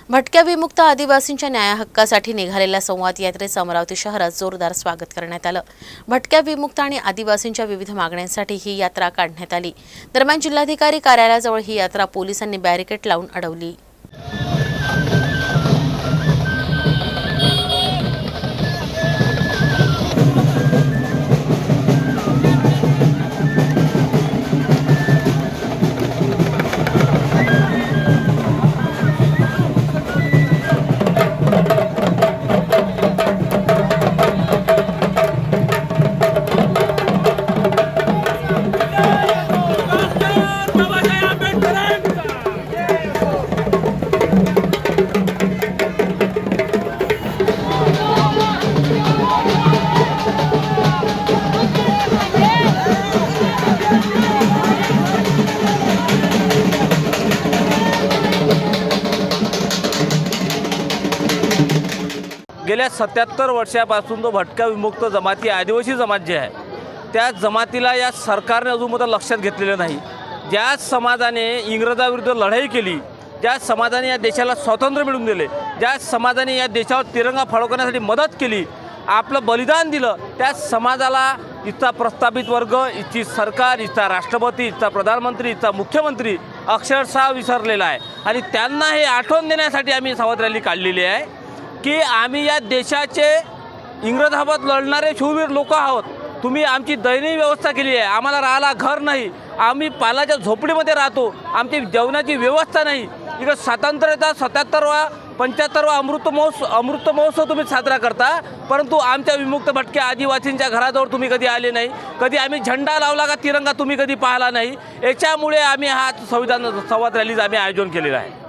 भटक्या विमुक्त आदिवासींच्या न्याय हक्कासाठी निघालेल्या संवाद यात्रेचं अमरावती शहरात जोरदार स्वागत करण्यात आलं। भटक्या विमुक्त आणि आदिवासींच्या विविध मागण्यांसाठी ही यात्रा काढण्यात आली। दरम्यान जिल्हाधिकारी कार्यालयाजवळ ही यात्रा पोलिसांनी बॅरिकेड लावून अडवली। गेल्या 77 वर्षापासून जो भटक्या विमुक्त जमाती आदिवासी जमात जी आहे त्या जमातीला या सरकारने अजून लक्षात घेतलेलं नाही। ज्या समाजाने इंग्रजाविरुद्ध लढाई केली, ज्या समाजाने या देशाला स्वातंत्र्य मिळवून दिले, ज्या समाजाने या देशावर तिरंगा फडकवण्यासाठी मदत केली, आपलं बलिदान दिलं, त्या समाजाला इथचा प्रस्थापित वर्ग, इथची सरकार, इथचा राष्ट्रपती, इथचा प्रधानमंत्री, इथचा मुख्यमंत्री अक्षरशः विसरलेला आहे। आणि त्यांना हे आठवण देण्यासाठी आम्ही संवाद रॅली काढलेली आहे की आम्ही या देशाचे इंग्रजासोबत लढणारे शूरवीर लोक आहोत। तुम्ही आमची दयनीय व्यवस्था केली आहे, आम्हाला राहायला घर नाही, आम्ही पालाच्या झोपडीमध्ये राहतो, आमची जेवणाची व्यवस्था नाही। इकडं स्वातंत्र्याचा 75वा अमृत महोत्सव तुम्ही साजरा करता, परंतु आमच्या विमुक्त भटक्या आदिवासींच्या घराजवळ तुम्ही कधी आले नाही, कधी आम्ही झेंडा लावला का तिरंगा तुम्ही कधी पाहिला नाही। याच्यामुळे आम्ही हा संविधान संवाद रॅलीचं आम्ही आयोजन केलेलं आहे।